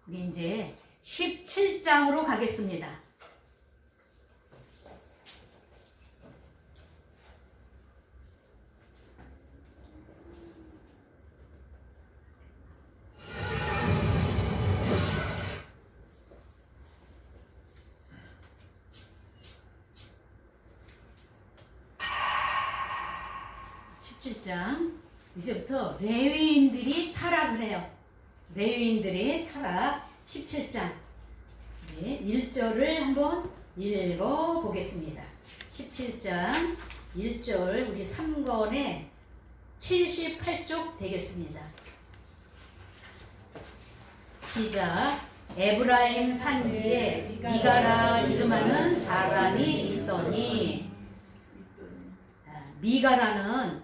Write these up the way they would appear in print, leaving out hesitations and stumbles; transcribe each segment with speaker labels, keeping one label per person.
Speaker 1: 우리 이제 17장으로 가겠습니다. 이제부터 레위인들이 타락을 해요. 레위인들이 타락 17장 1절을 한번 읽어보겠습니다. 17장 1절 우리 3권에 78쪽 되겠습니다. 시작. 에브라임 산지에 미가라 이름하는 사람이 있더니, 미가라는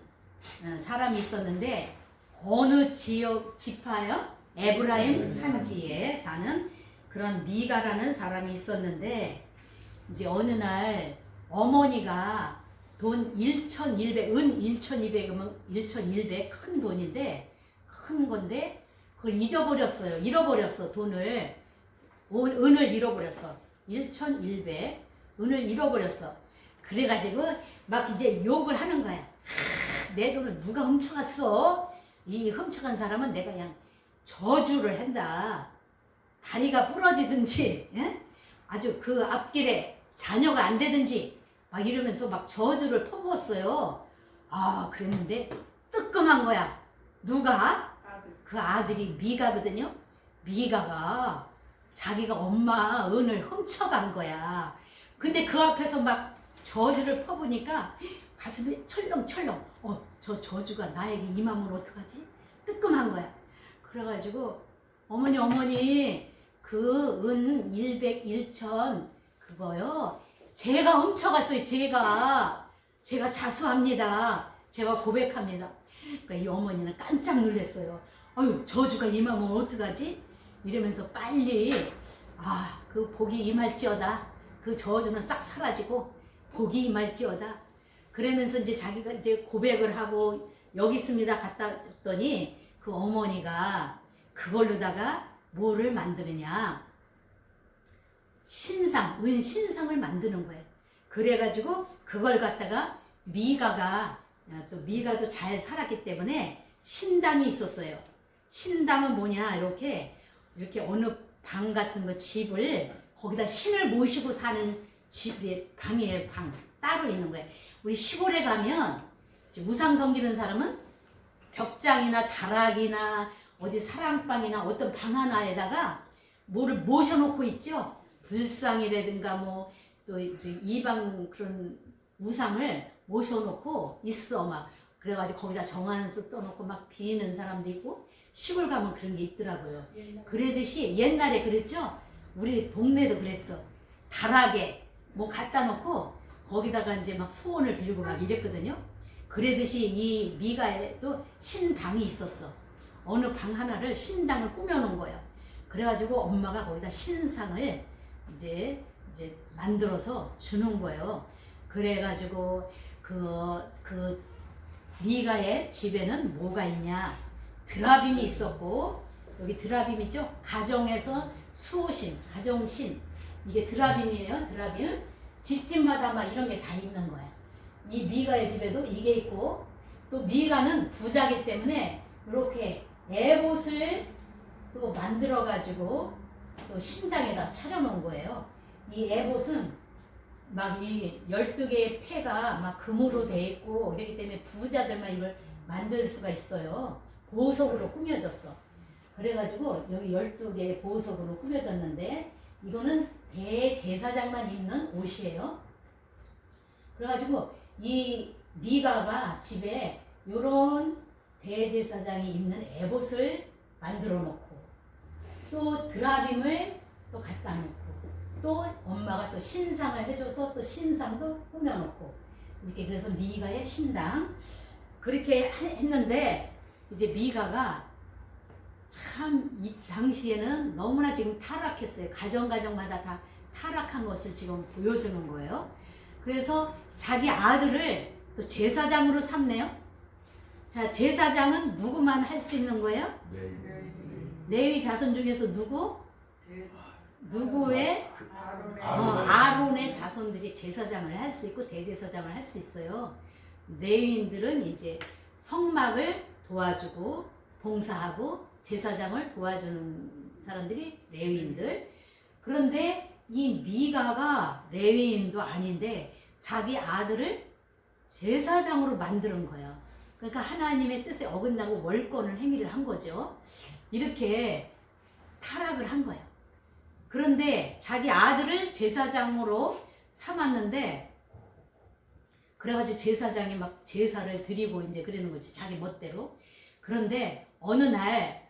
Speaker 1: 사람이 있었는데 어느 지역 지파요? 에브라임 산지에 사는 그런 미가라는 사람이 있었는데, 이제 어느 날 어머니가 돈 1,100, 은 1,200이면 1,100 큰 돈인데, 큰 건데 그걸 잊어버렸어요. 잃어버렸어. 돈을, 은을 잃어버렸어. 1,100 은을 잃어버렸어. 그래가지고 막 이제 욕을 하는 거야. 내 돈을 누가 훔쳐갔어? 이 훔쳐간 사람은 내가 그냥 저주를 한다. 다리가 부러지든지, 예? 아주 그 앞길에 자녀가 안 되든지 막 이러면서 막 저주를 퍼부었어요. 그랬는데 뜨끔한 거야. 누가? 그 아들이 미가거든요. 미가가 자기가 엄마 은을 훔쳐간 거야. 근데 그 앞에서 막 저주를 퍼부니까 가슴이 철렁철렁. 저 저주가 나에게 임하면 어떡하지? 뜨끔한 거야. 그래가지고 어머니 그 은 100, 1,000 그거요. 제가 훔쳐갔어요. 제가 자수합니다. 제가 고백합니다. 그러니까 이 어머니는 깜짝 놀랐어요. 저주가 임하면 어떡하지? 이러면서 빨리 그 복이 임할지어다. 그 저주는 싹 사라지고 복이 임할지어다. 그러면서 이제 자기가 이제 고백을 하고 여기 있습니다 갖다 줬더니 그 어머니가 그걸로다가 뭐를 만드느냐, 신상, 은 신상을 만드는 거예요. 그래가지고 그걸 갖다가 미가도 잘 살았기 때문에 신당이 있었어요. 신당은 뭐냐, 이렇게 어느 방 같은 거 집을 거기다 신을 모시고 사는 집에 방이에요. 방 따로 있는 거예요. 우리 시골에 가면 우상 섬기는 사람은 벽장이나 다락이나 어디 사랑방이나 어떤 방 하나에다가 뭐를 모셔놓고 있죠. 불상이라든가 뭐 또 이방 그런 우상을 모셔놓고 있어. 막 그래가지고 거기다 정한수 떠놓고 막 비는 사람도 있고, 시골 가면 그런 게 있더라고요. 그러듯이 옛날에 그랬죠. 우리 동네도 그랬어. 다락에 뭐 갖다 놓고 거기다가 이제 막 소원을 빌고 막 이랬거든요. 그러듯이 이 미가에도 신당이 있었어. 어느 방 하나를 신당을 꾸며놓은 거예요. 그래가지고 엄마가 거기다 신상을 이제 만들어서 주는 거예요. 그래가지고 그 미가의 집에는 뭐가 있냐? 드라빔이 있었고, 여기 드라빔 있죠? 가정에서 수호신, 가정신, 이게 드라빔이에요. 드라빔. 집집마다 막 이런 게 다 있는 거야. 이 미가의 집에도 이게 있고, 또 미가는 부자기 때문에 이렇게 에봇을 또 만들어 가지고 또 신당에다 차려놓은 거예요. 이 에봇은 막 이 12개의 패가 막 금으로 돼 있고 이렇기 때문에 부자들만 이걸 만들 수가 있어요. 보석으로 꾸며졌어. 그래가지고 여기 12개의 보석으로 꾸며졌는데, 이거는 대제사장만 입는 옷이에요. 그래가지고 이 미가가 집에 요런 대제사장이 입는 에봇을 만들어 놓고, 또 드라빔을 또 갖다 놓고, 또 엄마가 또 신상을 해줘서 또 신상도 꾸며놓고, 이렇게 그래서 미가의 신당 그렇게 했는데, 이제 미가가 참 이 당시에는 너무나 지금 타락했어요. 가정마다 다 타락한 것을 지금 보여주는 거예요. 그래서 자기 아들을 또 제사장으로 삼네요. 자, 제사장은 누구만 할 수 있는 거예요? 레위 자손 중에서 누구? 누구의
Speaker 2: 아론의
Speaker 1: 아론의 자손들이 제사장을 할 수 있고 대제사장을 할 수 있어요. 레위인들은 이제 성막을 도와주고 봉사하고 제사장을 도와주는 사람들이 레위인들. 그런데 이 미가가 레위인도 아닌데 자기 아들을 제사장으로 만드는 거예요. 그러니까 하나님의 뜻에 어긋나고 월권을 행위를 한 거죠. 이렇게 타락을 한 거예요. 그런데 자기 아들을 제사장으로 삼았는데 그래가지고 제사장이 막 제사를 드리고 이제 그러는 거지, 자기 멋대로. 그런데 어느 날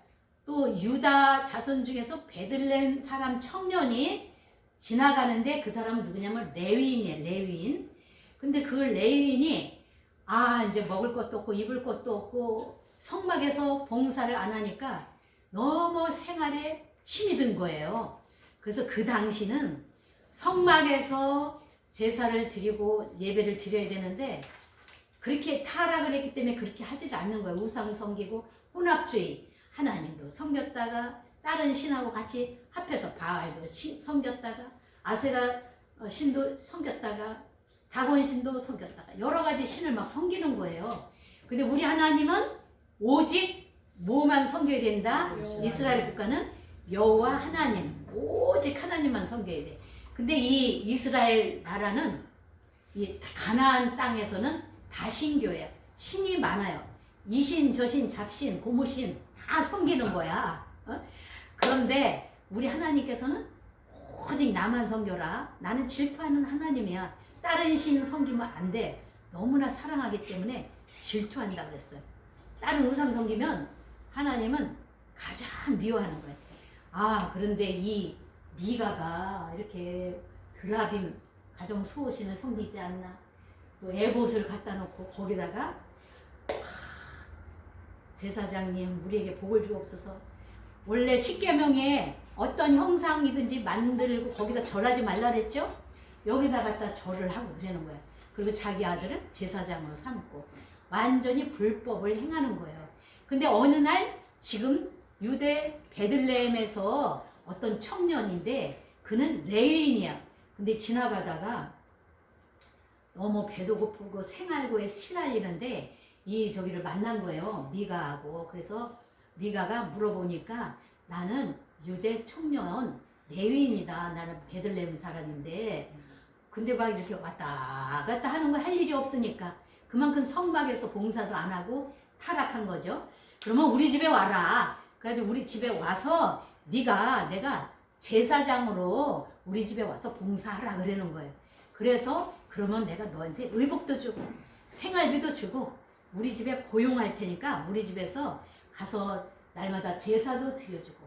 Speaker 1: 또 유다 자손 중에서 베들레헴 사람 청년이 지나가는데 그 사람은 누구냐면 레위인이에요. 레위인. 근데 그 레위인이 이제 먹을 것도 없고 입을 것도 없고 성막에서 봉사를 안 하니까 너무 생활에 힘이 든 거예요. 그래서 그 당시는 성막에서 제사를 드리고 예배를 드려야 되는데 그렇게 타락을 했기 때문에 그렇게 하지를 않는 거예요. 우상 섬기고 혼합주의, 하나님도 섬겼다가 다른 신하고 같이 합해서 바알도 섬겼다가 아세라 신도 섬겼다가 다곤 신도 섬겼다가 여러 가지 신을 막 섬기는 거예요. 근데 우리 하나님은 오직 뭐만 섬겨야 된다? 이스라엘 국가는 여호와 하나님, 오직 하나님만 섬겨야 돼. 근데 이 이스라엘 나라는 이 가나안 땅에서는 다신교예요. 신이 많아요. 이신, 저신, 잡신, 고무신 다 섬기는 거야. 그런데 우리 하나님께서는 오직 나만 섬겨라. 나는 질투하는 하나님이야. 다른 신 섬기면 안 돼. 너무나 사랑하기 때문에 질투한다 그랬어요. 다른 우상 섬기면 하나님은 가장 미워하는 거예요. 그런데 이 미가가 이렇게 드라빔 가정 수호신을 섬기지 않나. 또 에봇을 갖다 놓고 거기다가 제사장님 우리에게 복을 주옵소서. 원래 십계명에 어떤 형상이든지 만들고 거기다 절하지 말라 그랬죠? 여기다 갖다 절을 하고 그러는 거예요. 그리고 자기 아들을 제사장으로 삼고 완전히 불법을 행하는 거예요. 근데 어느 날 지금 유대 베들레헴에서 어떤 청년인데 그는 레위인이야. 근데 지나가다가 너무 배도 고프고 생활고에 시달리는데 저기를 만난 거예요. 미가하고. 그래서 미가가 물어보니까 나는 유대 청년 레위인이다. 나는 베들레헴 사람인데 근데 막 이렇게 왔다 갔다 하는 거 할 일이 없으니까 그만큼 성막에서 봉사도 안 하고 타락한 거죠. 그러면 우리 집에 와라. 그래가지고 우리 집에 와서 내가 제사장으로 우리 집에 와서 봉사하라 그러는 거예요. 그래서 그러면 내가 너한테 의복도 주고 생활비도 주고 우리 집에 고용할 테니까 우리 집에서 가서 날마다 제사도 드려주고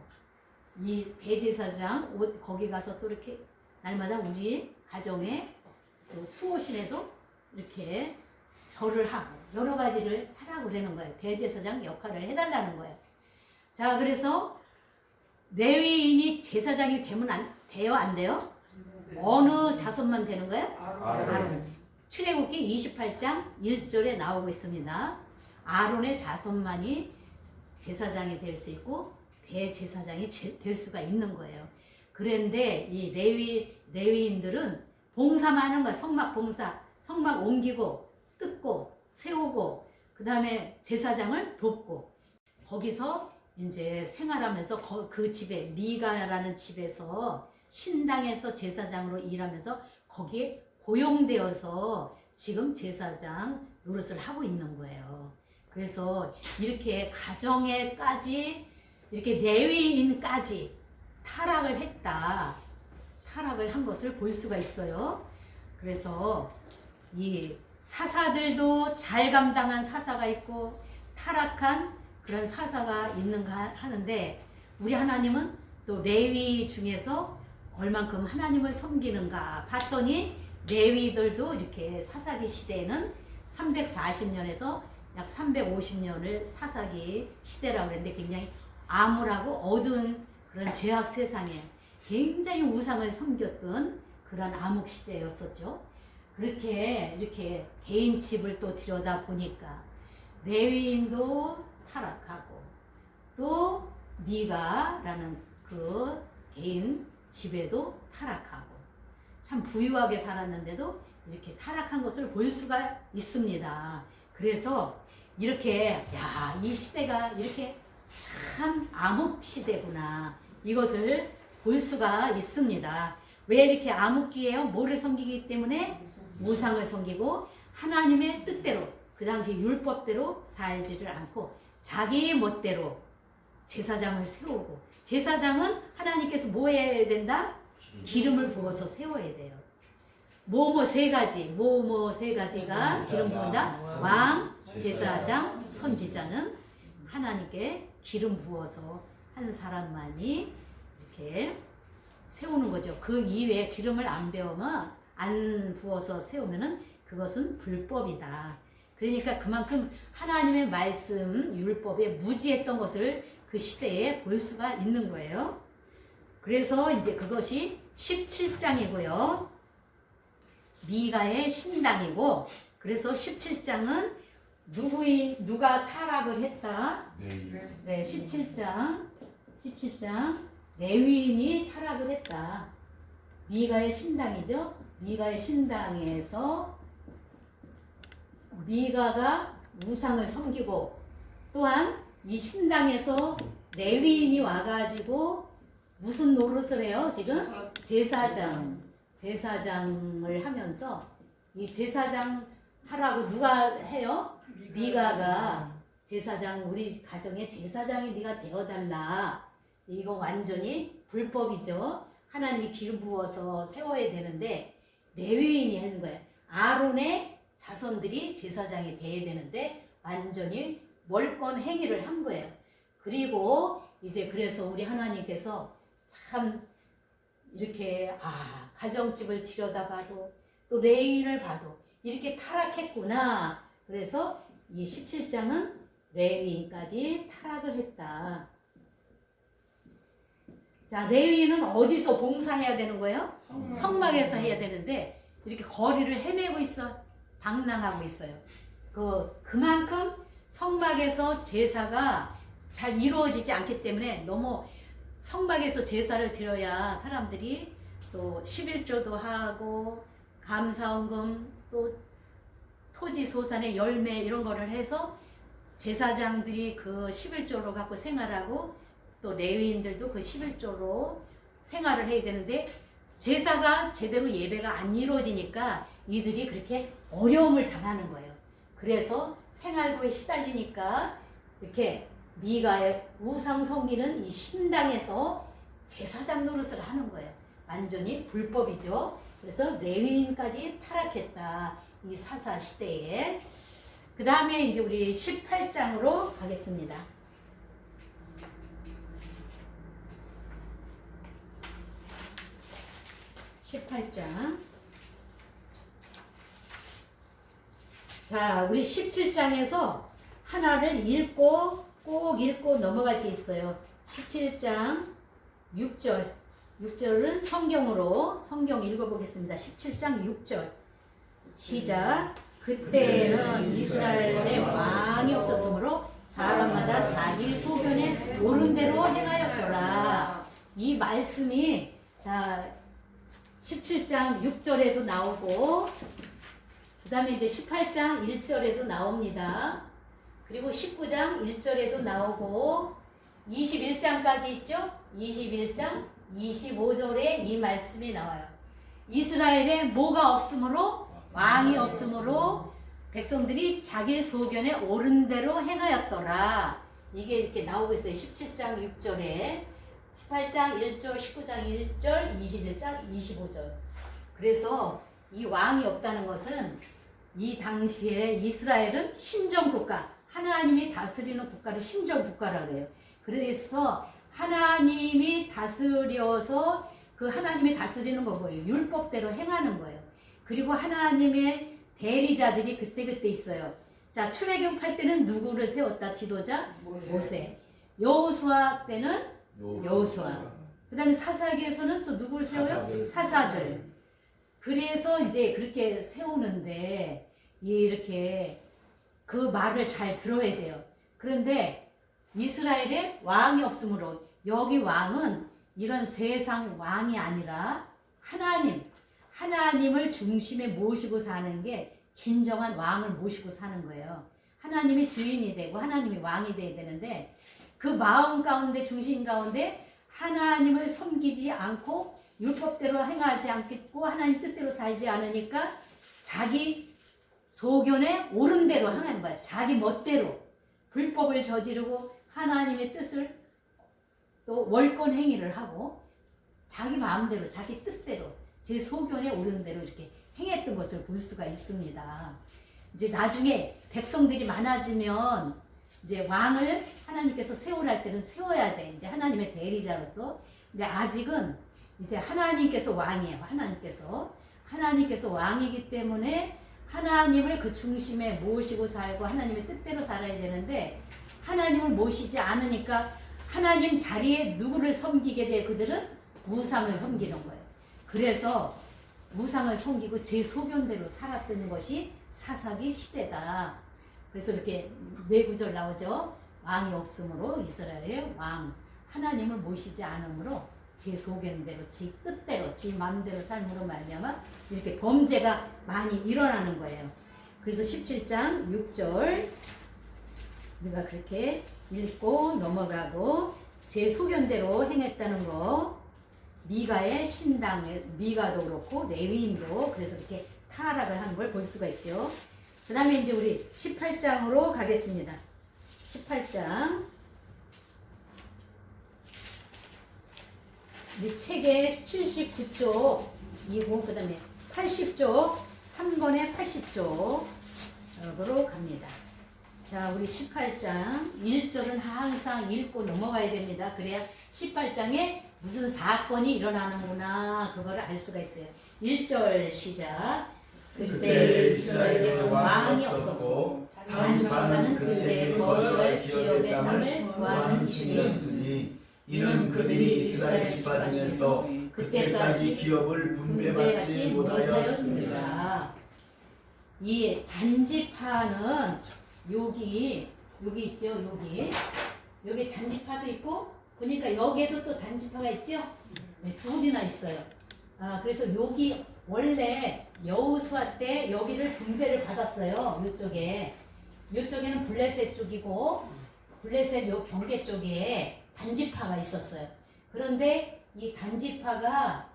Speaker 1: 이 대제사장 옷 거기 가서 또 이렇게 날마다 우리 가정에 또 수호신에도 이렇게 절을 하고 여러 가지를 하라고 그러는 거예요. 대제사장 역할을 해달라는 거예요. 자, 그래서 레위인이 제사장이 돼요, 안 돼요? 어느 자손만 되는 거예요? 아론. 출애굽기 28장 1절에 나오고 있습니다. 아론의 자손만이 제사장이 될 수 있고 대제사장이 될 수가 있는 거예요. 그런데 이 레위인들은 봉사만 하는 거야. 성막 봉사, 성막 옮기고 뜯고 세우고 그 다음에 제사장을 돕고 거기서 이제 생활하면서 그 집에 미가라는 집에서 신당에서 제사장으로 일하면서 거기에 고용되어서 지금 제사장 노릇을 하고 있는 거예요. 그래서 이렇게 가정에까지 이렇게 레위인까지 타락을 했다. 타락을 한 것을 볼 수가 있어요. 그래서 이 사사들도 잘 감당한 사사가 있고 타락한 그런 사사가 있는가 하는데 우리 하나님은 또 레위 중에서 얼만큼 하나님을 섬기는가 봤더니 레위들도 이렇게 사사기 시대에는 340년에서 약 350년을 사사기 시대라고 했는데 굉장히 암울하고 어두운 그런 죄악 세상에 굉장히 우상을 섬겼던 그런 암흑 시대였었죠. 그렇게 이렇게 개인 집을 또 들여다 보니까 레위인도 타락하고 또 미가라는 그 개인 집에도 타락하고 참 부유하게 살았는데도 이렇게 타락한 것을 볼 수가 있습니다. 그래서 이렇게 이 시대가 이렇게 참 암흑 시대구나 이것을 볼 수가 있습니다. 왜 이렇게 암흑기예요? 뭐를 섬기기 때문에? 우상을 섬기고 하나님의 뜻대로 그 당시 율법대로 살지를 않고 자기 멋대로 제사장을 세우고, 제사장은 하나님께서 뭐 해야 된다? 기름을 부어서 세워야 돼요. 뭐뭐 세 가지가 기름 부은다. 왕, 제사장, 선지자는 하나님께 기름 부어서 한 사람만이 이렇게 세우는 거죠. 그 이외에 기름을 안 부어서 세우면은 그것은 불법이다. 그러니까 그만큼 하나님의 말씀, 율법에 무지했던 것을 그 시대에 볼 수가 있는 거예요. 그래서 이제 그것이 17장이고요. 미가의 신당이고, 그래서 17장은 누가 타락을 했다? 네, 17장 레위인이 타락을 했다. 미가의 신당이죠. 미가의 신당에서 미가가 우상을 섬기고, 또한 이 신당에서 레위인이 와가지고 무슨 노릇을 해요? 지금 제사장을 하면서, 이 제사장 하라고 누가 해요? 미가가 제사장, 우리 가정의 제사장이 네가 되어달라. 이거 완전히 불법이죠. 하나님이 기름 부어서 세워야 되는데 레위인이 하는 거예요. 아론의 자손들이 제사장이 돼야 되는데 완전히 멀건 행위를 한 거예요. 그리고 이제 그래서 우리 하나님께서 참 이렇게 가정집을 들여다봐도 또 레위인을 봐도 이렇게 타락했구나. 그래서 이 17장은 레위인까지 타락을 했다. 자, 레위인은 어디서 봉사해야 되는 거예요? 성막에서 해야 되는데 이렇게 거리를 헤매고 있어. 방랑하고 있어요. 그만큼 성막에서 제사가 잘 이루어지지 않기 때문에 너무 성막에서 제사를 드려야 사람들이 또 11조도 하고 감사원금 또 토지 소산의 열매 이런 거를 해서 제사장들이 그 11조로 갖고 생활하고 또 레위인들도 그 11조로 생활을 해야 되는데 제사가 제대로 예배가 안 이루어지니까 이들이 그렇게 어려움을 당하는 거예요. 그래서 생활고에 시달리니까 이렇게 미가의 우상 섬기는 이 신당에서 제사장 노릇을 하는 거예요. 완전히 불법이죠. 그래서 레위인까지 타락했다. 이 사사 시대에. 그 다음에 이제 우리 18장으로 가겠습니다. 18장. 자, 우리 17장에서 하나를 꼭 읽고 넘어갈 게 있어요. 17장 6절. 6절은 성경 읽어보겠습니다. 17장 6절. 시작. 그때는 이스라엘에 왕이 없었으므로 사람마다 자기 소견에 옳은 대로 행하였더라. 이 말씀이 자 17장 6절에도 나오고 그 다음에 이제 18장 1절에도 나옵니다. 그리고 19장 1절에도 나오고 21장까지 있죠? 21장 25절에 이 말씀이 나와요. 이스라엘에 뭐가 없으므로? 왕이 없으므로 백성들이 자기 소견에 옳은 대로 행하였더라. 이게 이렇게 나오고 있어요. 17장 6절에 18장 1절, 19장 1절, 21장 25절. 그래서 이 왕이 없다는 것은 이 당시에 이스라엘은 신정국가, 하나님이 다스리는 국가를 신정국가라고 해요. 그래서 하나님이 다스려서 그 하나님이 다스리는 거 뭐예요? 율법대로 행하는 거예요. 그리고 하나님의 대리자들이 그때그때 있어요. 자, 출애굽할 때는 누구를 세웠다? 지도자? 모세. 여호수아 때는 여호수아. 그 다음에 사사기에서는 또 누구를 세워요? 사사들. 그래서 이제 그렇게 세우는데 이렇게 그 말을 잘 들어야 돼요. 그런데 이스라엘에 왕이 없으므로 여기 왕은 이런 세상 왕이 아니라 하나님을 중심에 모시고 사는 게 진정한 왕을 모시고 사는 거예요. 하나님이 주인이 되고 하나님이 왕이 돼야 되는데 그 마음 가운데 중심 가운데 하나님을 섬기지 않고 율법대로 행하지 않겠고 하나님 뜻대로 살지 않으니까 자기 소견에 옳은 대로 행하는 거야. 자기 멋대로 불법을 저지르고 하나님의 뜻을 또 월권 행위를 하고 자기 마음대로 자기 뜻대로 제 소견에 옳은 대로 이렇게 행했던 것을 볼 수가 있습니다. 이제 나중에 백성들이 많아지면 이제 왕을 하나님께서 세우랄 때는 세워야 돼. 이제 하나님의 대리자로서. 근데 아직은 이제 하나님께서 왕이에요. 하나님께서 왕이기 때문에 하나님을 그 중심에 모시고 살고 하나님의 뜻대로 살아야 되는데 하나님을 모시지 않으니까 하나님 자리에 누구를 섬기게 돼? 그들은 우상을 섬기는 거예요. 그래서 우상을 섬기고 제 소견대로 살았던 것이 사사기 시대다. 그래서 이렇게 네 구절 나오죠. 왕이 없으므로 이스라엘의 왕 하나님을 모시지 않으므로 제 소견대로 지 뜻대로 지 마음대로 삶으로 말미암아 이렇게 범죄가 많이 일어나는 거예요. 그래서 17장 6절 우리가 그렇게 읽고 넘어가고 제 소견대로 행했다는 거 미가의 신당에 미가도 그렇고 레위인도 그래서 이렇게 타락을 하는 걸 볼 수가 있죠. 그 다음에 이제 우리 18장으로 가겠습니다. 18장 우리 책의 79쪽이고 그 다음에 80쪽 3권의 80쪽으로 갑니다. 자, 우리 18장 1절은 항상 읽고 넘어가야 됩니다. 그래야 18장에 무슨 사건이 일어나는구나 그거를 알 수가 있어요. 1절 시작. 그때 이스라엘에는 왕이 없었고 단지파는 그때 거주할 기업의 땅을 구하는 중이었으니 이는 그들이 이스라엘 지파 중에서 그때까지 기업을 분배받지 못하였습니다. 이 단지파는 여기 있죠. 여기 단지파도 있고 보니까 여기에도 또 단지파가 있죠. 네, 두 군이나 있어요. 그래서 여기 원래 여호수아 때 여기를 분배를 받았어요. 요쪽에는 블레셋 쪽이고 블레셋 요 경계 쪽에 단지파가 있었어요. 그런데 이 단지파가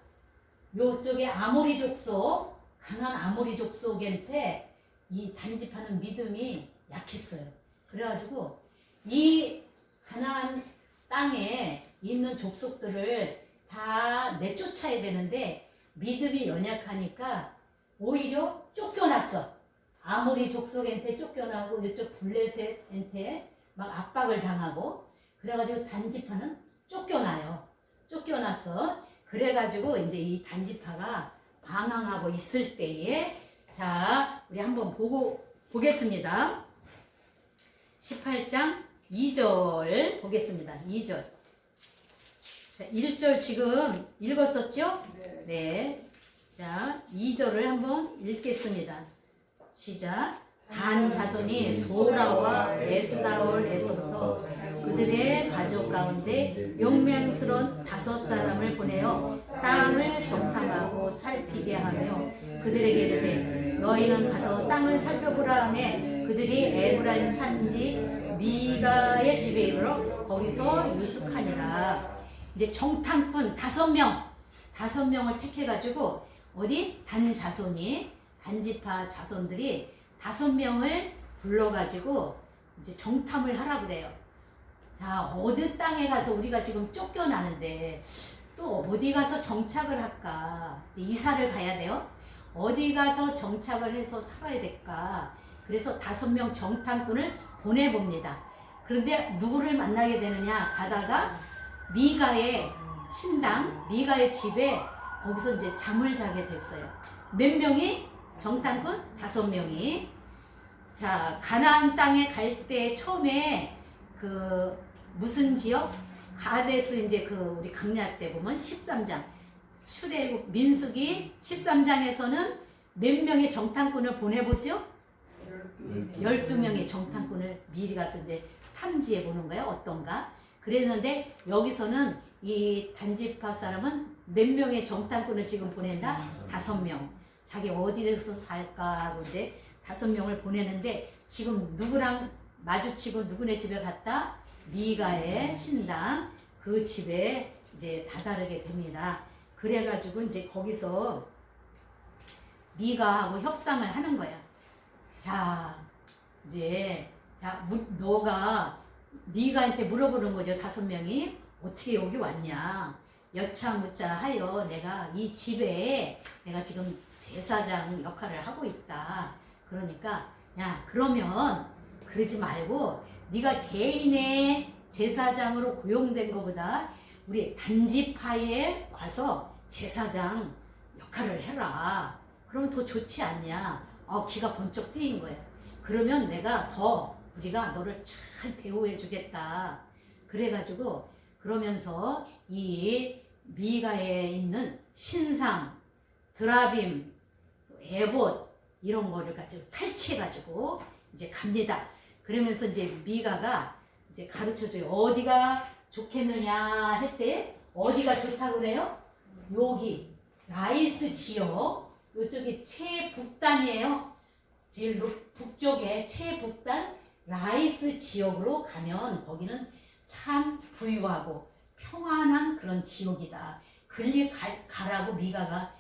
Speaker 1: 요쪽에 아모리 족속 강한 아모리 족속한테 이 단지파는 믿음이 약했어요. 그래가지고 이 가나안 땅에 있는 족속들을 다 내쫓아야 되는데 믿음이 연약하니까 오히려 쫓겨났어. 아모리 족속한테 쫓겨나고 이쪽 블레셋한테 막 압박을 당하고 그래가지고 단지파는 쫓겨났어. 그래가지고 이제 이 단지파가 방황하고 있을 때에 자 우리 한번 보겠습니다. 18장 2절 보겠습니다. 2절. 자, 1절 지금 읽었었죠? 네. 자, 2절을 한번 읽겠습니다. 시작. 단 자손이 소라와 에스다올에서부터 그들의 가족 가운데 용맹스러운 5사람을 보내어 땅을 정탐하고 살피게 하며 그들에게 이르되 너희는 가서 땅을 살펴보라 하매 그들이 에브라임 산지 미가의 집에 이르러 거기서 유숙하니라. 이제 정탐꾼 5명을 택해가지고 어디 단 자손이 단지파 자손들이 5명을 불러가지고 이제 정탐을 하라고 그래요. 자, 어디 땅에 가서 우리가 지금 쫓겨나는데 또 어디 가서 정착을 할까? 이사를 가야 돼요. 어디 가서 정착을 해서 살아야 될까? 그래서 5명 정탐꾼을 보내봅니다. 그런데 누구를 만나게 되느냐? 가다가 미가의 신당, 미가의 집에 거기서 이제 잠을 자게 됐어요. 몇 명이? 정탐꾼 5명이. 자, 가나안 땅에 갈 때 처음에 그 무슨 지역? 가데스 이제 그 우리 강야 때 보면 13장 출애굽 민수기 13장에서는 몇 명의 정탐꾼을 보내보죠? 12명의 정탐꾼을 미리 가서 이제 탐지해 보는 거예요. 어떤가? 그랬는데 여기서는 이 단지파 사람은 몇 명의 정탐꾼을 지금 보낸다? 5명. 자기 어디에서 살까 하고 이제 5명을 보내는데 지금 누구랑 마주치고 누구네 집에 갔다? 미가의 신당 그 집에 이제 다다르게 됩니다. 그래가지고 이제 거기서 미가하고 협상을 하는 거야. 자, 이제 너가 미가한테 물어보는 거죠. 5명이 어떻게 여기 왔냐. 여차무차 하여 내가 이 집에 내가 지금 제사장 역할을 하고 있다. 그러니까 야 그러면 그러지 말고 네가 개인의 제사장으로 고용된 것보다 우리 단지파에 와서 제사장 역할을 해라. 그러면 더 좋지 않냐. 귀가 번쩍 뜨인 거예요. 그러면 내가 더 우리가 너를 잘 배우해 주겠다. 그래가지고 그러면서 이 미가에 있는 신상, 드라빔, 에봇 이런 거를 가지고 탈취해가지고 이제 갑니다. 그러면서 이제 미가가 이제 가르쳐줘요. 어디가 좋겠느냐 할 때 어디가 좋다고 그래요? 여기 라이스 지역 이쪽이 최북단이에요. 제일 북쪽에 최북단 라이스 지역으로 가면 거기는 참 부유하고 평안한 그런 지역이다. 그리 가라고 미가가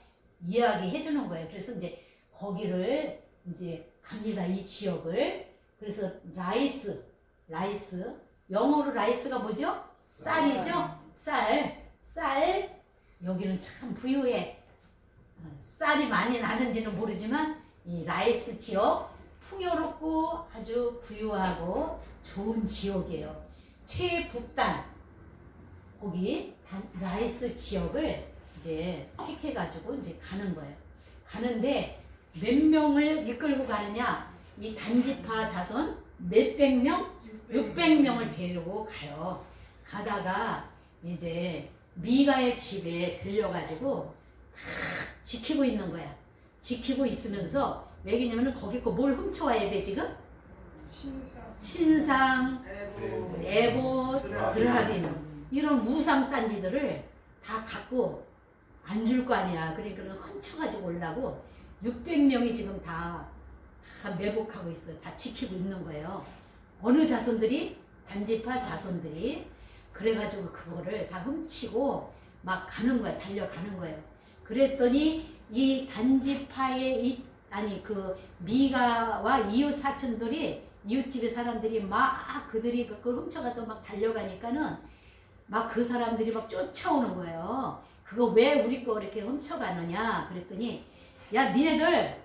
Speaker 1: 이야기해 주는 거예요. 그래서 이제 거기를 이제 갑니다. 이 지역을. 그래서 라이스 영어로 라이스가 뭐죠? 쌀이죠? 쌀 여기는 참 부유해. 쌀이 많이 나는지는 모르지만 이 라이스 지역 풍요롭고 아주 부유하고 좋은 지역이에요. 최북단 거기 라이스 지역을 이제 픽해가지고 이제 가는 거예요. 가는데 몇 명을 이끌고 가느냐? 이 단지파 자손 몇백 명? 600명을 데리고 가요. 가다가 이제 미가의 집에 들려가지고 지키고 있는 거야. 지키고 있으면서 왜냐면은 거기 거 뭘 훔쳐와야 돼 지금? 신상, 에봇, 드라빔 이런 무상 단지들을 다 갖고 안 줄 거 아니야. 그러니까 훔쳐가지고 오려고 600명이 지금 다 매복하고 있어요. 다 지키고 있는 거예요. 어느 자손들이? 단지파 자손들이. 그래가지고 그거를 다 훔치고 막 가는 거야. 달려가는 거예요. 그랬더니 이 단지파의 그 미가와 이웃 사촌들이 이웃집의 사람들이 막 그들이 그걸 훔쳐가서 막 달려가니까는 막 그 사람들이 막 쫓아오는 거예요. 그거 왜 우리 거 이렇게 훔쳐가느냐 그랬더니 야 니네들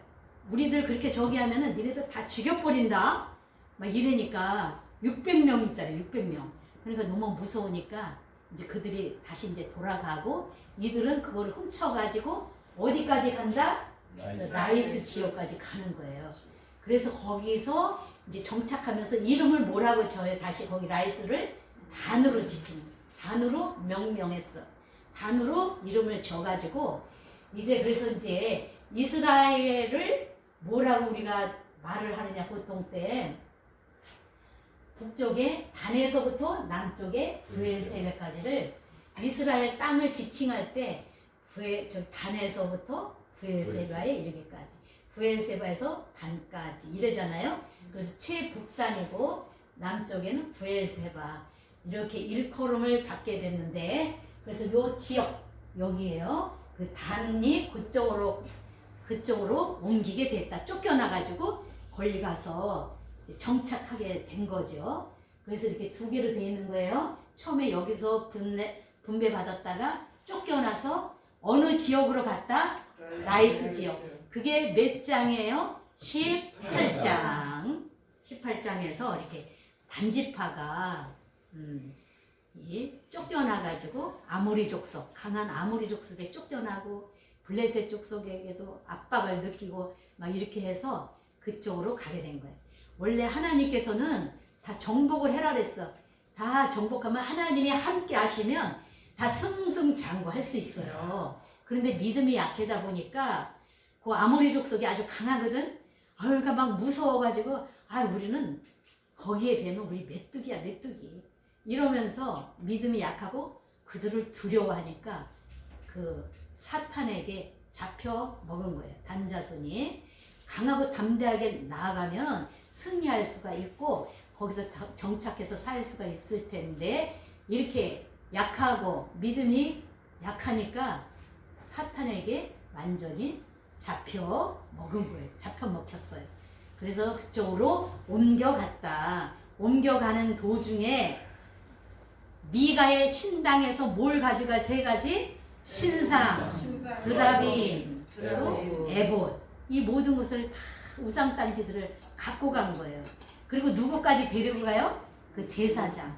Speaker 1: 우리들 그렇게 저기 하면은 니네들 다 죽여버린다 막 이러니까 600명 있잖아요. 600명. 그러니까 너무 무서우니까 이제 그들이 다시 이제 돌아가고 이들은 그걸 훔쳐가지고 어디까지 간다? 라이스 지역까지 가는 거예요. 그래서 거기서 이제 정착하면서 이름을 뭐라고 져요? 다시 거기 라이스를 단으로 짓는 단으로 명명했어. 단으로 이름을 져가지고 이제 그래서 이제 이스라엘을 뭐라고 우리가 말을 하느냐 보통 때 북쪽에 단에서부터 남쪽에 브엘세바까지를 이스라엘 땅을 지칭할 때 단에서부터 브엘세바에 이르기까지 브엘세바에서 단까지 이러잖아요. 그래서 최북단이고 남쪽에는 브엘세바 이렇게 일컬음을 받게 됐는데 그래서 요 지역 여기에요. 그 단이 그쪽으로 옮기게 됐다. 쫓겨나가지고 거기 가서 이제 정착하게 된 거죠. 그래서 이렇게 두 개로 되어 있는 거예요. 처음에 여기서 분배 받았다가 쫓겨나서 어느 지역으로 갔다? 라이스 지역. 그게 몇 장이에요? 18장. 18장에서 이렇게 단지파가 쫓겨나가지고 아모리 족속, 강한 아모리 족속에 쫓겨나고 블레셋 족속에게도 압박을 느끼고 막 이렇게 해서 그쪽으로 가게 된 거예요. 원래 하나님께서는 다 정복을 해라 그랬어. 다 정복하면 하나님이 함께 하시면 다 승승장구할 수 있어요. 그런데 믿음이 약하다 보니까 그 아모리 족속이 아주 강하거든. 그러니까 막 무서워가지고 우리는 거기에 비하면 우리 메뚜기야 메뚜기 이러면서 믿음이 약하고 그들을 두려워하니까 그 사탄에게 잡혀 먹은 거예요. 단자손이 강하고 담대하게 나아가면 승리할 수가 있고 거기서 정착해서 살 수가 있을 텐데 이렇게 약하고 믿음이 약하니까 사탄에게 완전히 잡혀 먹은 거예요. 잡혀 먹혔어요. 그래서 그쪽으로 옮겨갔다. 옮겨가는 도중에 미가의 신당에서 뭘 가져가? 세 가지? 신상, 드라빔, 그리고 에봇. 이 모든 것을 다 우상단지들을 갖고 간 거예요. 그리고 누구까지 데리고 가요? 그 제사장.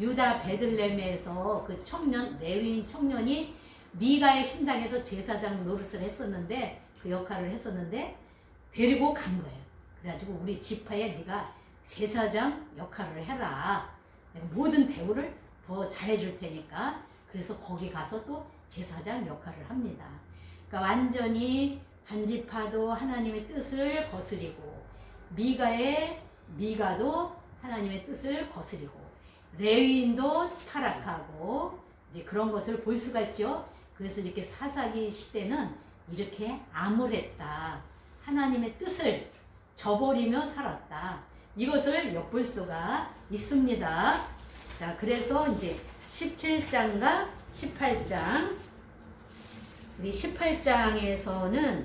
Speaker 1: 유다 베들레헴에서 그 청년, 레위인 청년이 미가의 신당에서 제사장 노릇을 했었는데 그 역할을 했었는데 데리고 간 거예요. 그래가지고 우리 지파에 네가 제사장 역할을 해라. 내가 모든 대우를 더 잘해줄 테니까. 그래서 거기 가서 또 제사장 역할을 합니다. 그러니까 완전히 단지파도 하나님의 뜻을 거스리고 미가도 하나님의 뜻을 거스리고 레위인도 타락하고 이제 그런 것을 볼 수가 있죠. 그래서 이렇게 사사기 시대는 이렇게 암울했다. 하나님의 뜻을 저버리며 살았다. 이것을 엿볼 수가 있습니다. 자, 그래서 이제 17장과 18장. 우리 18장에서는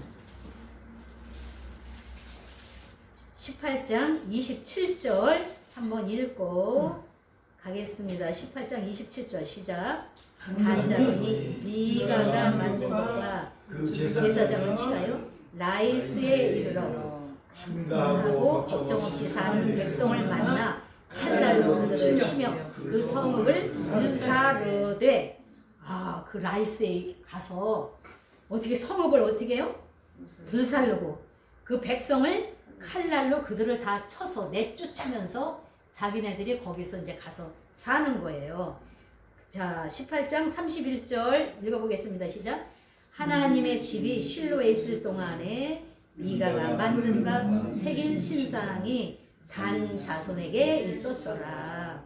Speaker 1: 18장 27절 한번 읽고 가겠습니다. 18장 27절 시작. 단자손이 미가가 만든 것과
Speaker 2: 그
Speaker 1: 제사장을 취하여 라이스에 이르러 하고 걱정 없이 사는 백성을 만나 칼날로 그들을 치며 그 성읍을 불사르되. 그 라이스에 가서 어떻게 성읍을 어떻게 해요? 불사르고 그 백성을 칼날로 그들을 다 쳐서 내쫓으면서 자기네들이 거기서 이제 가서 사는 거예요. 자, 18장 31절 읽어보겠습니다. 시작. 하나님의 집이 실로에 있을 동안에 미가가 만든 바 새긴 신상이 단 자손에게 있었더라.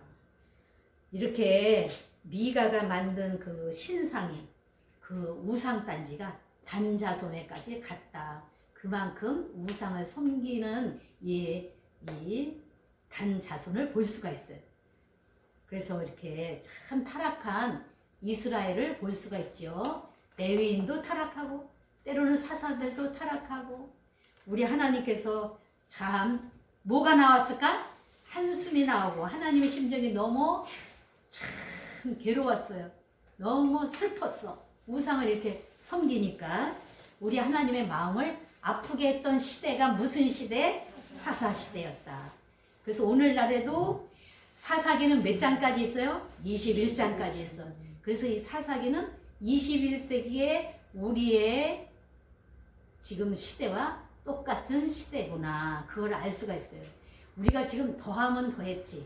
Speaker 1: 이렇게 미가가 만든 그 신상이 그 우상단지가 단 자손에까지 갔다. 그만큼 우상을 섬기는 이 단 자손을 볼 수가 있어요. 그래서 이렇게 참 타락한 이스라엘을 볼 수가 있죠. 레위인도 타락하고 때로는 사사들도 타락하고 우리 하나님께서 참 뭐가 나왔을까? 한숨이 나오고 하나님의 심정이 너무 참 괴로웠어요. 너무 슬펐어. 우상을 이렇게 섬기니까 우리 하나님의 마음을 아프게 했던 시대가 무슨 시대? 사사시대였다. 그래서 오늘날에도 사사기는 몇 장까지 있어요? 21장까지 있어. 그래서 이 사사기는 21세기의 우리의 지금 시대와 똑같은 시대구나. 그걸 알 수가 있어요. 우리가 지금 더하면 더했지.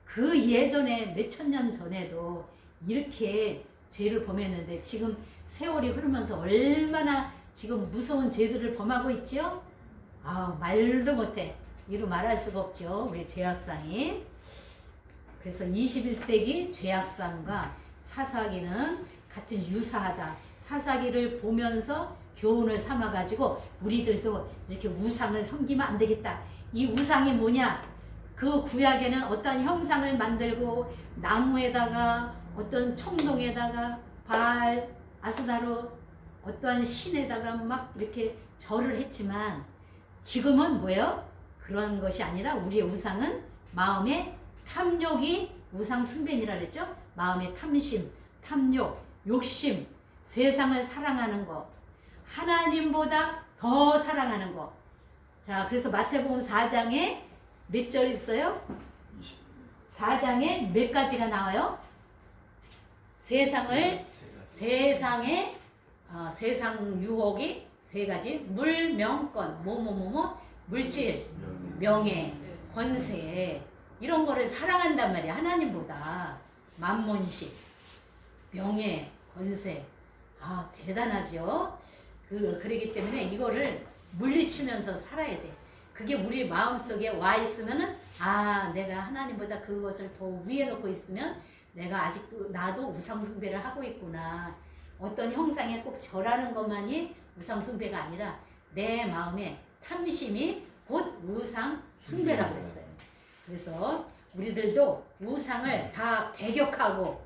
Speaker 1: 그 예전에 몇천 년 전에도 이렇게 죄를 범했는데 지금 세월이 흐르면서 얼마나 지금 무서운 죄들을 범하고 있죠? 말도 못해. 이루 말할 수가 없죠. 우리 죄악상이. 그래서 21세기 죄악상과 사사기는 같은 유사하다. 사사기를 보면서 교훈을 삼아가지고 우리들도 이렇게 우상을 섬기면 안 되겠다. 이 우상이 뭐냐? 그 구약에는 어떤 형상을 만들고 나무에다가 어떤 청동에다가 바알, 아스다로 어떠한 신에다가 막 이렇게 절을 했지만 지금은 뭐예요? 그런 것이 아니라 우리의 우상은 마음의 탐욕이 우상 숭배니라 그랬죠? 마음의 탐심, 탐욕, 욕심, 세상을 사랑하는 것, 하나님보다 더 사랑하는 것. 자, 그래서 마태복음 4장에 몇 절 있어요? 4장에 몇 가지가 나와요? 세상의 세상 유혹이 세 가지. 물명권, 물질, 명예, 권세, 이런 거를 사랑한단 말이야. 하나님보다. 만몬식, 명예, 권세. 대단하죠. 그러기 때문에 이거를 물리치면서 살아야 돼. 그게 우리 마음속에 와 있으면은 내가 하나님보다 그것을 더 위에 놓고 있으면 내가 아직도 나도 우상숭배를 하고 있구나. 어떤 형상에 꼭 절하는 것만이 우상숭배가 아니라 내 마음에 탐심이 곧 우상숭배라고 했어요. 그래서 우리들도 우상을 다 배격하고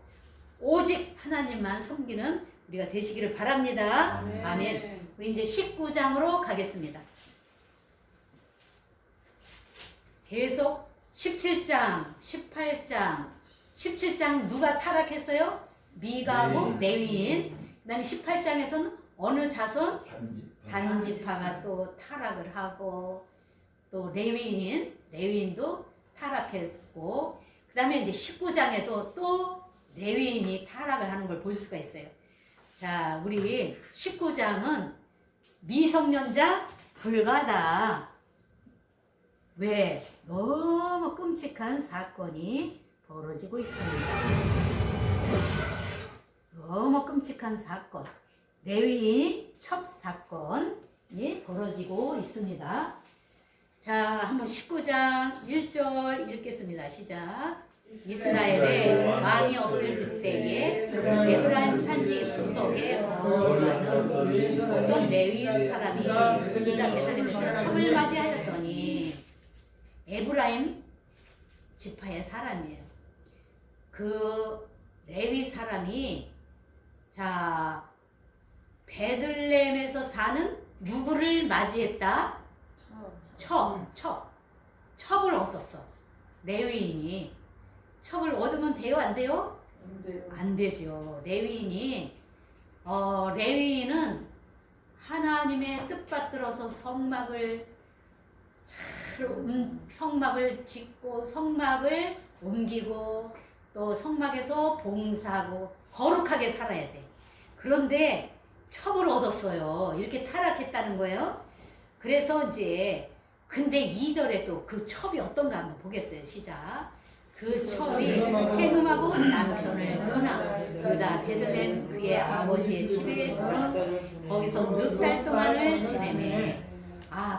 Speaker 1: 오직 하나님만 섬기는 우리가 되시기를 바랍니다. 아멘. 우리 이제 19장으로 가겠습니다. 계속 17장, 18장, 17장 누가 타락했어요? 미가하고 레위인. 그 다음에 18장에서는 어느 자손? 단지파가 또 타락을 하고, 또 레위인도 타락했고, 그 다음에 이제 19장에도 또 레위인이 타락을 하는 걸 볼 수가 있어요. 자, 우리 19장은 미성년자 불가다. 왜? 너무 끔찍한 사건이 벌어지고 있습니다. 너무 끔찍한 사건. 레위인 첩사건이 벌어지고 있습니다. 자, 한번 19장 1절 읽겠습니다. 시작. 이스라엘에 왕이 없을 그때에 에브라임 산지 구석에 거주하는 어떤 레위 사람이 유다 베들레헴에서 첩을 맞이하였더니, 에브라임 지파의 사람이에요. 그 레위 사람이 자 베들레헴에서 사는 누구를 맞이했다? 첩을 얻었어. 레위인이 첩을 얻으면 돼요? 안 돼요? 안 되죠. 레위인은 하나님의 뜻받들어서 성막을 짓고 성막을 옮기고 또 성막에서 봉사하고 거룩하게 살아야 돼. 그런데 첩을 얻었어요. 이렇게 타락했다는 거예요. 그래서 이제 근데 2절에 또 그 첩이 어떤가 한번 보겠어요. 시작. 그 첩이 해금하고 남편을 유다 베들레헴 그의 아버지의 집에 들어가서 거기서 넉 달 동안을 지내매.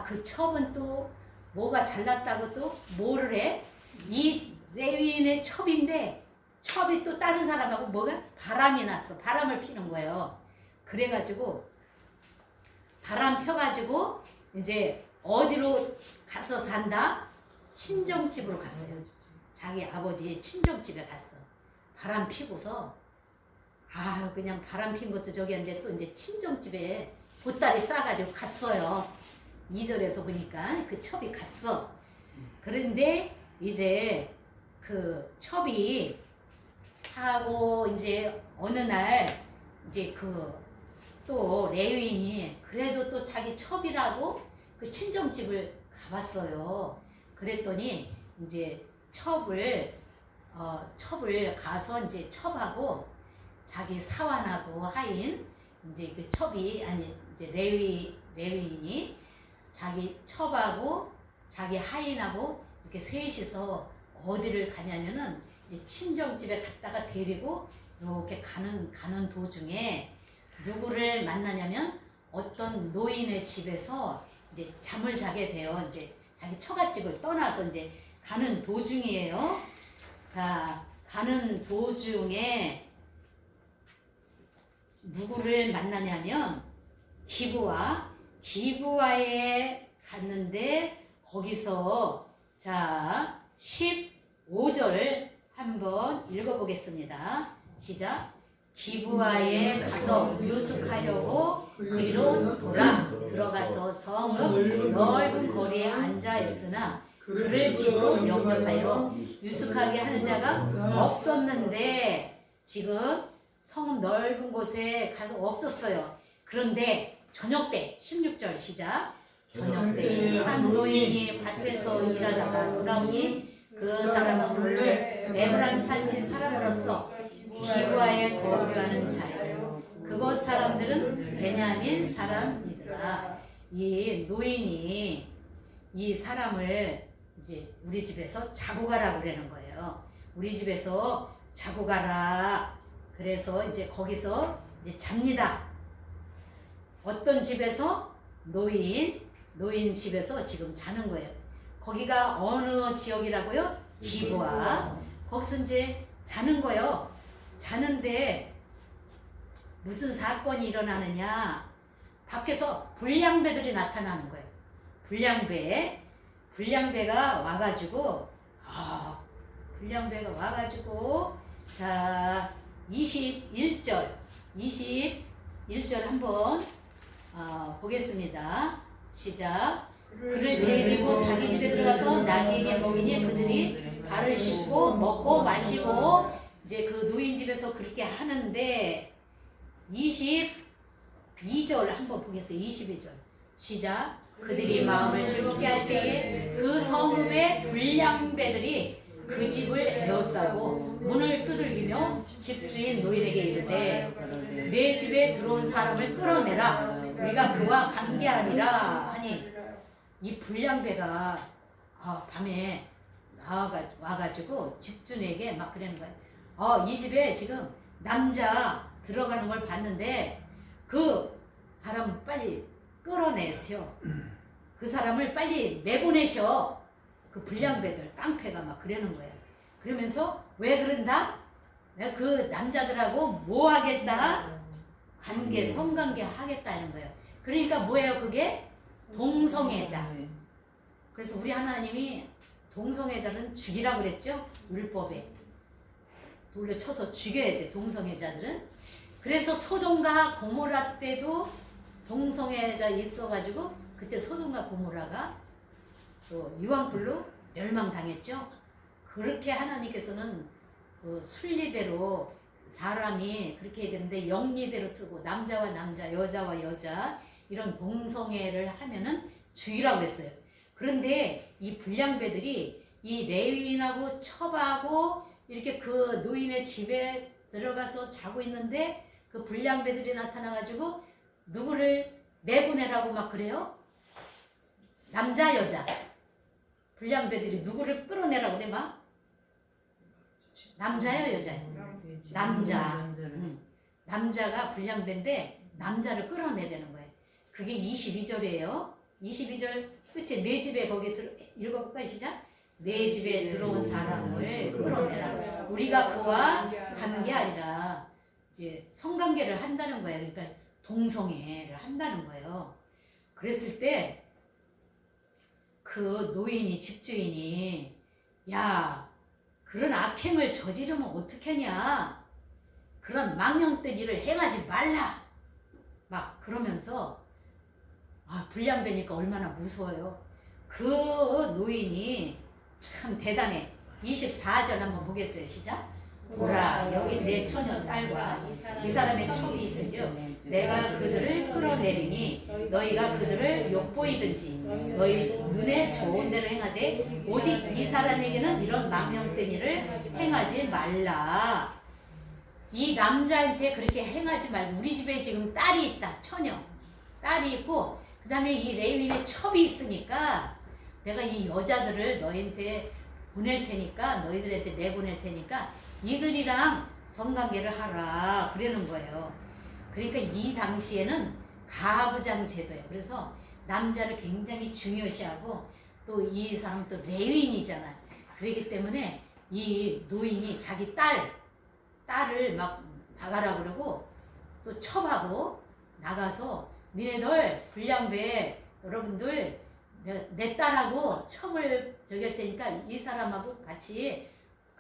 Speaker 1: 그 첩은 또 뭐가 잘났다고 또 뭐를 해? 이 레위인의 첩인데 첩이 또 다른 사람하고 뭐가? 바람이 났어. 바람을 피는 거예요. 그래가지고 바람 펴가지고 이제 어디로 가서 산다? 친정집으로 갔어요. 자기 아버지의 친정집에 갔어. 바람 피고서 그냥 바람 핀 것도 저기 한데 또 이제 친정집에 보따리 싸가지고 갔어요. 2절에서 보니까 그 첩이 갔어. 그런데 이제 그 첩이 하고 이제 어느 날 이제 그 또 레위인이 그래도 또 자기 첩이라고 그 친정집을 가봤어요. 그랬더니 이제 첩을 가서 이제 첩하고 자기 사환하고 하인 이제 그 첩이 이제 레위인이 자기 첩하고 자기 하인하고 이렇게 셋이서 어디를 가냐면은 이제 친정집에 갔다가 데리고 이렇게 가는 도중에 누구를 만나냐면 어떤 노인의 집에서 이제 잠을 자게 돼요. 이제 자기 처갓집을 떠나서 이제 가는 도중이에요. 자, 가는 도중에 누구를 만나냐면 기브아에 갔는데 거기서 자 15절 한번 읽어보겠습니다. 시작. 기브아에 가서 유숙하려고 그리로 들어가서 성읍 넓은 거리에 앉아 있으나 그를 집으로 영접하여 유숙하게 하는 자가 없었는데, 지금 성읍 넓은 곳에 가서 없었어요. 그런데 저녁 때 16절 시작. 저녁 때 한 노인이 밭에서 일하다가 돌아오니 그 사람은 본래 에브라임 산지 사람으로서 기브아에 거주하는 자요. 그곳 사람들은 베냐민 사람이더라. 이 노인이 이 사람을 이제 우리 집에서 자고 가라고 그러는 거예요. 우리 집에서 자고 가라. 그래서 이제 거기서 이제 잡니다. 어떤 집에서? 노인 집에서 지금 자는 거예요. 거기가 어느 지역이라고요? 기브아. 거기서 이제 자는 거요. 자는데 무슨 사건이 일어나느냐. 밖에서 불량배들이 나타나는 거예요. 불량배가 와가지고, 불량배가 와가지고, 자, 21절 한번 보겠습니다. 시작. 그를 데리고 자기 집에 들어가서 나귀에게 먹이니 그들이 발을 씻고 먹고 마시고 이제 그 노인 집에서 그렇게 하는데 22절 한번 보겠어요. 22절 시작. 그들이 마음을 즐겁게 할 때에 그 성읍의 불량배들이 그 집을 에워싸고 문을 두들기며 집주인 노인에게 이르되 내 집에 들어온 사람을 끌어내라. 우리가 그와 관계하리라 하니 이 불량배가 밤에 와가지고 집주인에게 막 그러는 거예요. 이 집에 지금 남자 들어가는 걸 봤는데 그 사람 빨리 끌어내세요. 그 사람을 빨리 내보내셔. 그 불량배들 깡패가 막 그러는 거예요. 그러면서 왜 그런다? 내가 그 남자들하고 뭐 하겠다? 성관계 하겠다는 거예요. 그러니까 뭐예요 그게? 동성애자. 그래서 우리 하나님이 동성애자는 죽이라고 그랬죠? 율법에 돌려 쳐서 죽여야 돼 동성애자들은. 그래서 소돔과 고모라 때도 동성애자 있어가지고 그때 소돔과 고모라가 또 유황불로 멸망당했죠. 그렇게 하나님께서는 그 순리대로 사람이 그렇게 해야 되는데 영리대로 쓰고 남자와 남자, 여자와 여자 이런 동성애를 하면은 죽이라고 그랬어요. 그런데 이 불량배들이 이 레위인하고 첩하고 이렇게 그 노인의 집에 들어가서 자고 있는데 그 불량배들이 나타나가지고 누구를 내보내라고 막 그래요? 남자, 여자. 불량배들이 누구를 끌어내라고 그래 막? 남자요, 여자요? 남자. 남자가 불량배인데 남자를 끌어내려는 거예요. 그게 22절이에요. 22절 끝에 내 집에 거기 읽어볼까요? 시작. 내 집에 들어온 사람을 끌어내라. 우리가 그와 관계하리라. 이제 성관계를 한다는 거예요. 그러니까 동성애를 한다는 거예요. 그랬을 때 그 노인이 집주인이 야 그런 악행을 저지르면 어떡하냐. 그런 망령된 일을 행하지 말라. 막 그러면서 불량배니까 얼마나 무서워요. 그 노인이 참 대단해. 24절 한번 보겠어요. 시작. 보라 여기 내 처녀 딸과 이 사람의 첩이 있으죠. 내가 그들을 끌어내리니 너희가 그들을 욕보이든지 너희 눈에 좋은 대로 행하되 오직 이 사람에게는 이런 망령된 일을 행하지 말라. 이 남자한테 그렇게 행하지 말고. 우리 집에 지금 딸이 있다. 처녀 딸이 있고 그 다음에 이 레위인의 첩이 있으니까 내가 이 여자들을 너희한테 보낼 테니까 너희들한테 내보낼 테니까 이들이랑 성관계를 하라 그러는 거예요. 그러니까 이 당시에는 가부장 제도예요. 그래서 남자를 굉장히 중요시하고 또 이 사람 또 레위인이잖아요. 그렇기 때문에 이 노인이 자기 딸을 막 나가라 그러고 또 첩하고 나가서 니네들 불량배 여러분들 내 딸하고 첩을 저기 할 테니까 이 사람하고 같이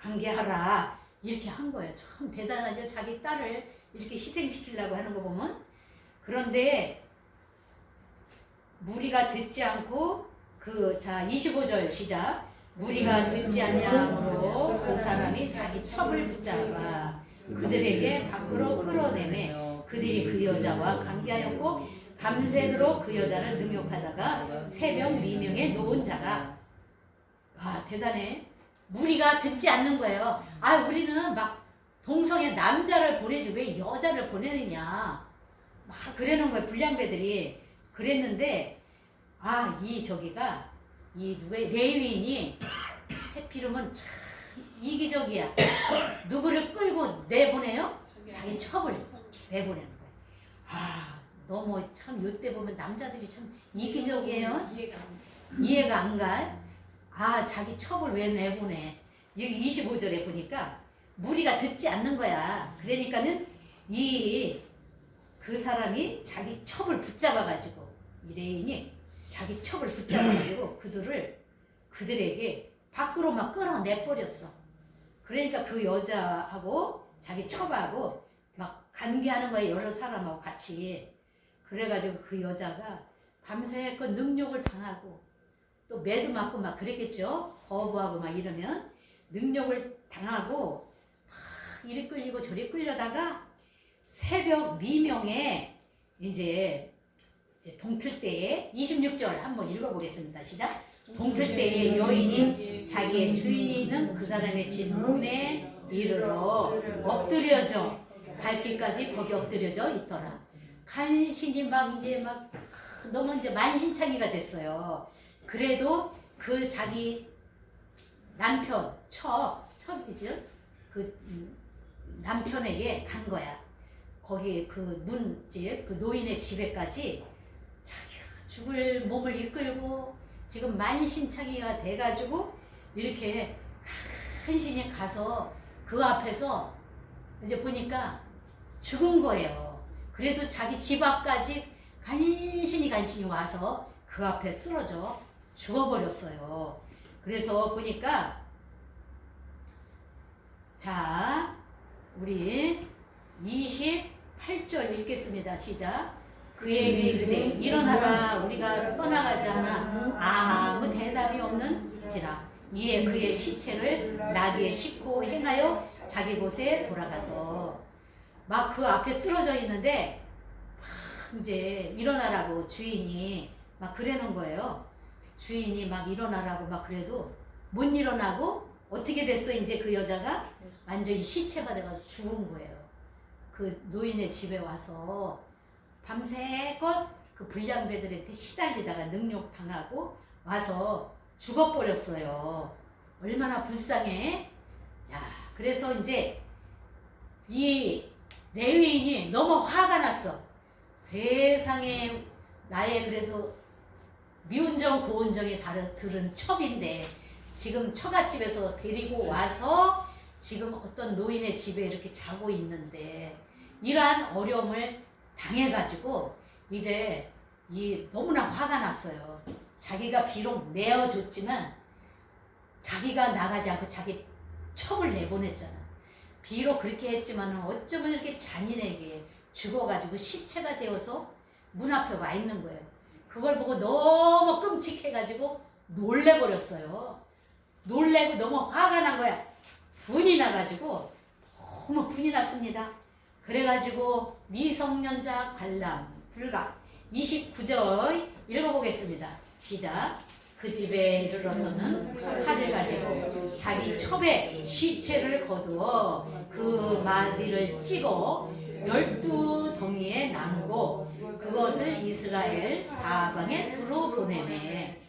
Speaker 1: 관계하라 이렇게 한 거예요. 참 대단하죠. 자기 딸을 이렇게 희생시키려고 하는 거 보면. 그런데 무리가 듣지 않고 25절 시작. 무리가 듣지 아니함으로 그 사람이 자기 첩을 붙잡아 그들에게 밖으로 끌어내매 그들이 그 여자와 관계하였고 밤새도록 그 여자를 능욕하다가 새벽 미명에 놓은 자라. 대단해. 무리가 듣지 않는 거예요. 우리는 막 동성애 남자를 보내지 왜 여자를 보내느냐 막 그러는 거예요. 불량배들이 그랬는데 이 레위인이 해피름은 참 이기적이야. 누구를 끌고 내보내요? 자기 첩을 내보내는 거예요. 너무 참 요때 보면 남자들이 참 이기적이에요. 이해가 안 가. 자기 첩을 왜 내보내? 여기 25절에 보니까 무리가 듣지 않는 거야. 그러니까는 그 사람이 자기 첩을 붙잡아가지고 이 레인이 자기 첩을 붙잡아가지고 그들에게 밖으로 막 끌어내버렸어. 그러니까 그 여자하고 자기 첩하고 막 관계하는 거야. 여러 사람하고 같이. 그래가지고 그 여자가 밤새껏 능욕을 당하고 또 매도 맞고 막 그랬겠죠. 거부하고 막 이러면 능욕을 당하고 막 이리 끌리고 저리 끌려다가 새벽 미명에 이제 동틀 때에 26절 한번 읽어보겠습니다. 시작. 동틀 때에 여인이 자기의 주인이 있는 그 사람의 집 문에 이르러 엎드려져 발길까지 거기 엎드려져 있더라. 간신히 막 너무 이제 만신창이가 됐어요. 그래도 그 자기 남편 첩이죠. 그 남편에게 간 거야. 거기 그 문집 그 노인의 집에까지 자기가 죽을 몸을 이끌고 지금 만신창이가 돼가지고 이렇게 간신히 가서 그 앞에서 이제 보니까 죽은 거예요. 그래도 자기 집 앞까지 간신히 와서 그 앞에 쓰러져 죽어버렸어요. 그래서 보니까 자 우리 28절 읽겠습니다. 시작. 그에게 이르되 일어나라 우리가 떠나가자 하나 아무 대답이 없는지라. 이에 그의 시체를 나귀에 싣고 행하여 자기 곳에 돌아가서 막 그 앞에 쓰러져 있는데 막 이제 일어나라고 주인이 막 그러는 거예요. 주인이 막 일어나라고 막 그래도 못 일어나고 어떻게 됐어? 이제 그 여자가 완전히 시체가 돼가지고 죽은 거예요. 그 노인의 집에 와서 밤새껏 그 불량배들한테 시달리다가 능욕 당하고 와서 죽어버렸어요. 얼마나 불쌍해. 야, 그래서 이제 이 레위인이 너무 화가 났어. 세상에 나의 그래도 미운정 고운정이 들은 첩인데 지금 처갓집에서 데리고 와서 지금 어떤 노인의 집에 이렇게 자고 있는데 이러한 어려움을 당해가지고 이제 너무나 화가 났어요. 자기가 비록 내어줬지만 자기가 나가지 않고 자기 첩을 내보냈잖아. 비록 그렇게 했지만 어쩌면 이렇게 잔인하게 죽어가지고 시체가 되어서 문 앞에 와 있는 거예요. 그걸 보고 너무 끔찍해가지고 놀래버렸어요. 놀래고 너무 화가 난 거야. 분이 나가지고 너무 분이 났습니다. 그래가지고 미성년자 관람 불가 29절 읽어보겠습니다. 시작. 그 집에 이르러서는 칼을 가지고 자기 첩의 시체를 거두어 그 마디를 찍어 12덩이에 나누고 그것을 이스라엘 사방에 두루 보내매.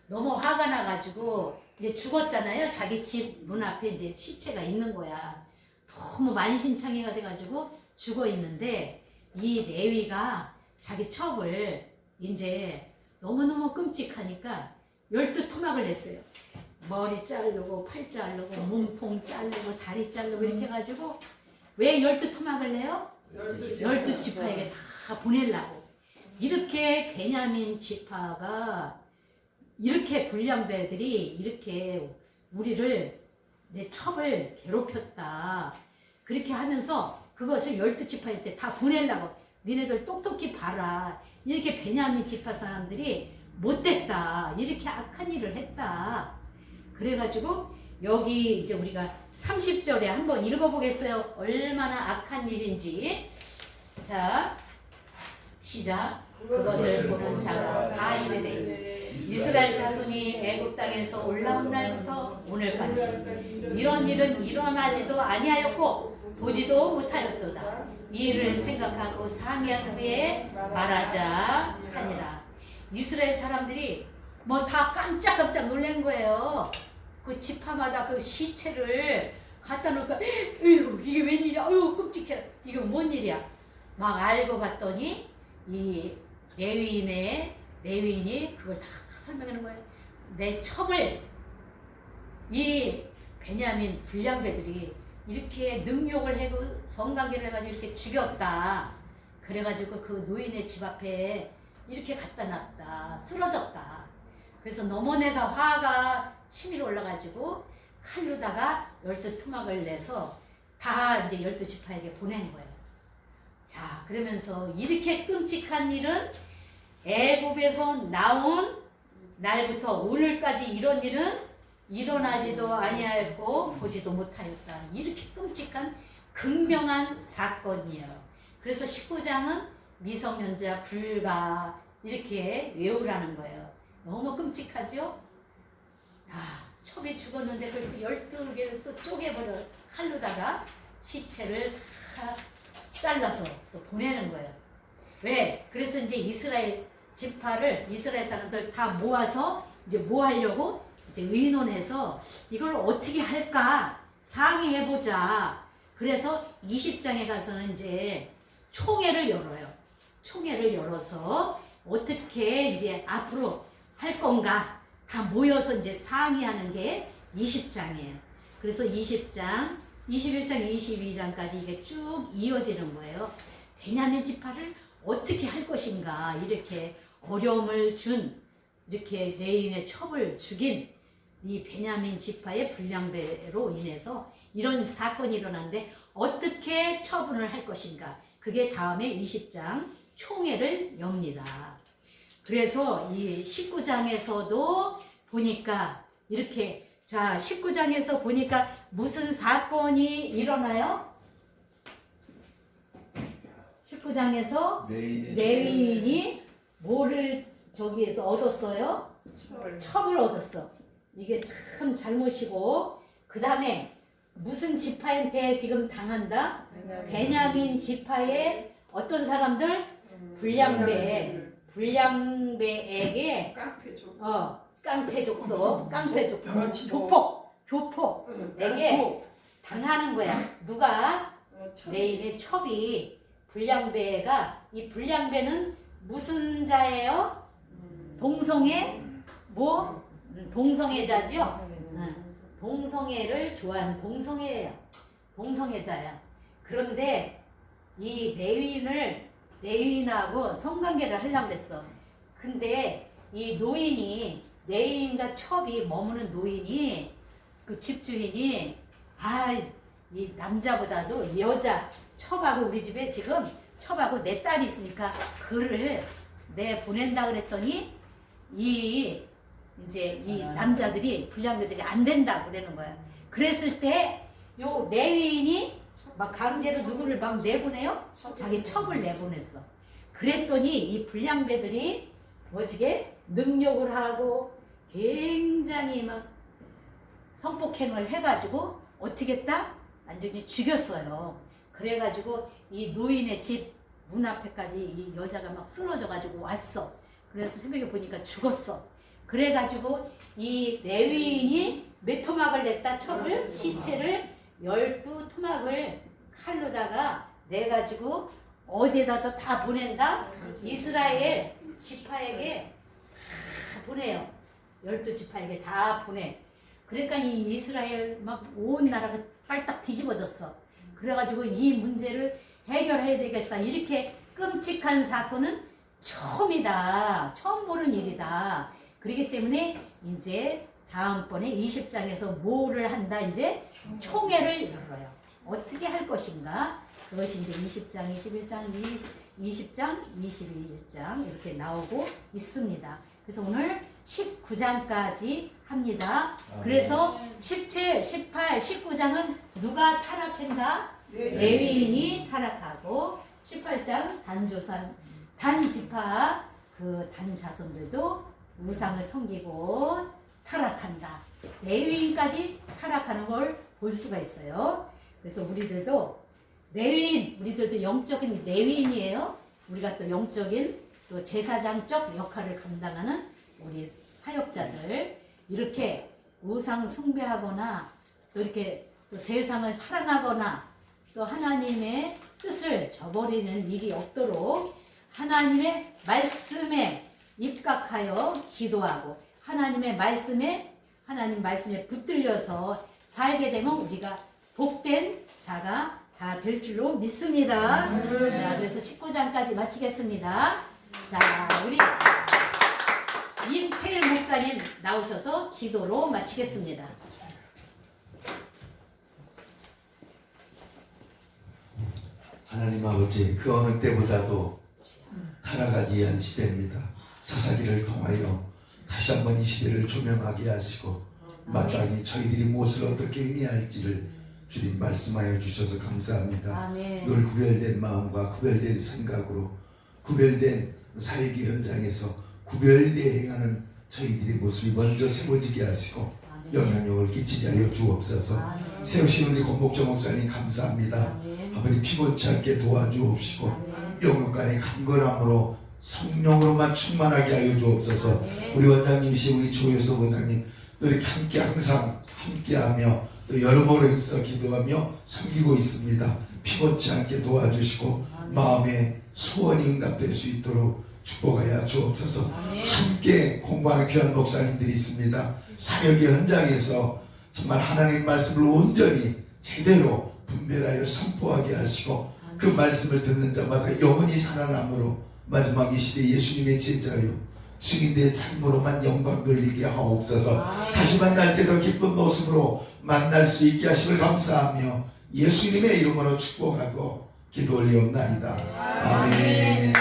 Speaker 1: 너무 화가 나가지고 이제 죽었잖아요. 자기 집 문 앞에 이제 시체가 있는 거야. 너무 만신창이가 돼가지고 죽어 있는데 이 레위가 자기 첩을 이제 너무너무 끔찍하니까 12토막을 냈어요. 머리 자르고 팔 자르고 몸통 자르고 다리 자르고 이렇게 해가지고 왜 12토막을 내요? 12지파에게 다 보내려고. 이렇게 베냐민 지파가 이렇게 불량배들이 이렇게 우리를 내 첩을 괴롭혔다. 그렇게 하면서 그것을 12지파한테 다 보내려고. 니네들 똑똑히 봐라. 이렇게 베냐민 지파 사람들이 못됐다. 이렇게 악한 일을 했다. 그래가지고 여기 이제 우리가 30절에 한번 읽어보겠어요. 얼마나 악한 일인지. 자, 시작. 그것을 보는 자가 다 이르되 이스라엘 자손이 애굽 땅에서 올라온 날부터 오늘까지 이런 일은 일어나지도 아니하였고 보지도 못하였도다. 이 일을 생각하고 상의한 후에 말하자 하니라. 이스라엘 사람들이 뭐 다 깜짝깜짝 놀란 거예요. 그 지파마다 그 시체를 갖다 놓으니까 에휴 이게 웬일이야. 어휴 끔찍해. 이게 뭔 일이야. 막 알고 봤더니 이 레위인이 그걸 다 설명하는 거예요. 내 첩을 이 베냐민 불량배들이 이렇게 능욕을 해고 성관계를 해가지고 이렇게 죽였다. 그래가지고 그 노인의 집 앞에 이렇게 갖다 놨다. 쓰러졌다. 그래서 너머네가 화가 치밀어 올라가지고 칼로다가 12토막을 내서 다 이제 12지파에게 보낸 거예요. 자, 그러면서 이렇게 끔찍한 일은 애굽에서 나온 날부터 오늘까지 이런 일은 일어나지도 아니하였고 보지도 못하였다. 이렇게 끔찍한 극명한 사건이에요. 그래서 19장은 미성년자 불가 이렇게 외우라는 거예요. 너무 끔찍하죠? 아, 첩이 죽었는데 그걸 또 12개를 또 쪼개버려 칼로다가 시체를 다 잘라서 또 보내는 거예요. 왜? 그래서 이제 이스라엘 지파를 이스라엘 사람들 다 모아서 이제 뭐 하려고 이제 의논해서 이걸 어떻게 할까 상의해보자. 그래서 20장에 가서는 이제 총회를 열어요. 총회를 열어서 어떻게 이제 앞으로 할 건가 다 모여서 이제 상의하는 게 20장이에요. 그래서 20장, 21장, 22장까지 이게 쭉 이어지는 거예요. 베냐민 지파를 어떻게 할 것인가 이렇게 어려움을 준 이렇게 레인의 첩을 죽인 이 베냐민 지파의 불량배로 인해서 이런 사건이 일어났는데 어떻게 처분을 할 것인가 그게 다음에 20장 총회를 엽니다. 그래서 이 19장에서도 보니까 이렇게 자 19장에서 보니까 무슨 사건이 일어나요? 19장에서 레위인이 뭐를 저기에서 얻었어요? 첩을 얻었어. 이게 참 잘못이고 그 다음에 무슨 지파한테 지금 당한다? 베냐민 지파의 어떤 사람들? 불량배에게 깡패 족속, 교폭에게 당하는 거야. 누가? 레인의 첩이 불량배가 이 불량배는 무슨 자예요? 동성애 뭐? 동성애자죠? 동성애를 좋아하는 동성애예요. 동성애자야. 그런데 이 레위인하고 성관계를 하려고 그랬어. 근데 이 노인이 레위인과 첩이 머무는 노인이 그 집주인이 이 남자보다도 여자 첩하고 우리 집에 지금 첩하고 내 딸이 있으니까 그를 내 보낸다 그랬더니 이제 이 남자들이 불량배들이 안 된다고 그러는 거야. 그랬을 때 요 레위인이 막 강제로 누구를 막 내보내요? 자기 첩을 내보냈어. 그랬더니 이 불량배들이 어떻게 능욕을 하고 굉장히 막 성폭행을 해가지고 어떻게 했다? 완전히 죽였어요. 그래가지고 이 노인의 집 문 앞에까지 이 여자가 막 쓰러져가지고 왔어. 그래서 새벽에 보니까 죽었어. 그래가지고 이 레위인이 몇 토막을 냈다? 첩을 시체를 12토막을 칼로다가 내가지고 어디에다 다 보낸다? 이스라엘 지파에게 다 보내요. 12지파에게 다 보내. 그러니까 이 이스라엘 막 온 나라가 빨딱 뒤집어졌어. 그래가지고 이 문제를 해결해야 되겠다. 이렇게 끔찍한 사건은 처음이다. 처음 보는 일이다. 그렇기 때문에 이제 다음번에 20장에서 뭐를 한다? 이제 총회를 열어요. 어떻게 할 것인가? 그것이 이제 20장, 21장, 20장, 21장 이렇게 나오고 있습니다. 그래서 오늘 19장까지 합니다. 그래서 17, 18, 19장은 누가 타락한다? 레위인이 타락하고 18장 단지파 그 단자손들도 우상을 섬기고 타락한다. 레위인까지 타락하는 걸 볼 수가 있어요. 그래서 우리들도 영적인 레위인이에요. 우리가 또 영적인 또 제사장적 역할을 감당하는 우리 사역자들 이렇게 우상 숭배하거나 또 이렇게 또 세상을 사랑하거나 또 하나님의 뜻을 저버리는 일이 없도록 하나님의 말씀에 입각하여 기도하고 하나님 말씀에 붙들려서 살게 되면 우리가 복된 자가 다 될 줄로 믿습니다. 자, 그래서 19장까지 마치겠습니다. 자, 우리 임채일 목사님 나오셔서 기도로 마치겠습니다.
Speaker 2: 하나님 아버지, 그 어느 때보다도 살아가기 위한 시대입니다. 사사기를 통하여 다시 한번 이 시대를 조명하게 하시고 마땅히 저희들이 무엇을 어떻게 행해야 할지를 주님 말씀하여 주셔서 감사합니다.
Speaker 1: 아멘.
Speaker 2: 늘 구별된 마음과 구별된 생각으로 구별된 사역의 현장에서 구별되어 행하는 저희들의 모습이 먼저 세워지게 하시고
Speaker 1: 아멘.
Speaker 2: 영향력을 끼치게 하여 주옵소서.
Speaker 1: 아멘.
Speaker 2: 세우신 우리 권복정 목사님 감사합니다.
Speaker 1: 아멘.
Speaker 2: 아버지 피곤치 않게 도와주옵시고
Speaker 1: 아멘.
Speaker 2: 영육간의 강건함으로 성령으로만 충만하게 하여 주옵소서.
Speaker 1: 아멘.
Speaker 2: 우리 원장님이신 우리 조효석 원장님 또 이렇게 함께 항상 함께하며 또 여러모로 힘써 기도하며 섬기고 있습니다. 피곤치 않게 도와주시고
Speaker 1: 아멘.
Speaker 2: 마음의 소원이 응답될 수 있도록 축복하여 주옵소서.
Speaker 1: 아멘.
Speaker 2: 함께 공부하는 귀한 목사님들이 있습니다. 사역의 현장에서 정말 하나님 말씀을 온전히 제대로 분별하여 선포하게 하시고 그 말씀을 듣는 자마다 영원히 살아남으로 마지막 이 시대 예수님의 제자요 증인된 삶으로만 영광 돌리게 하옵소서.
Speaker 1: 아멘.
Speaker 2: 다시 만날 때 더 기쁜 모습으로 만날 수 있게 하심을 감사하며 예수님의 이름으로 축복하고 기도 올리옵나이다. 아멘.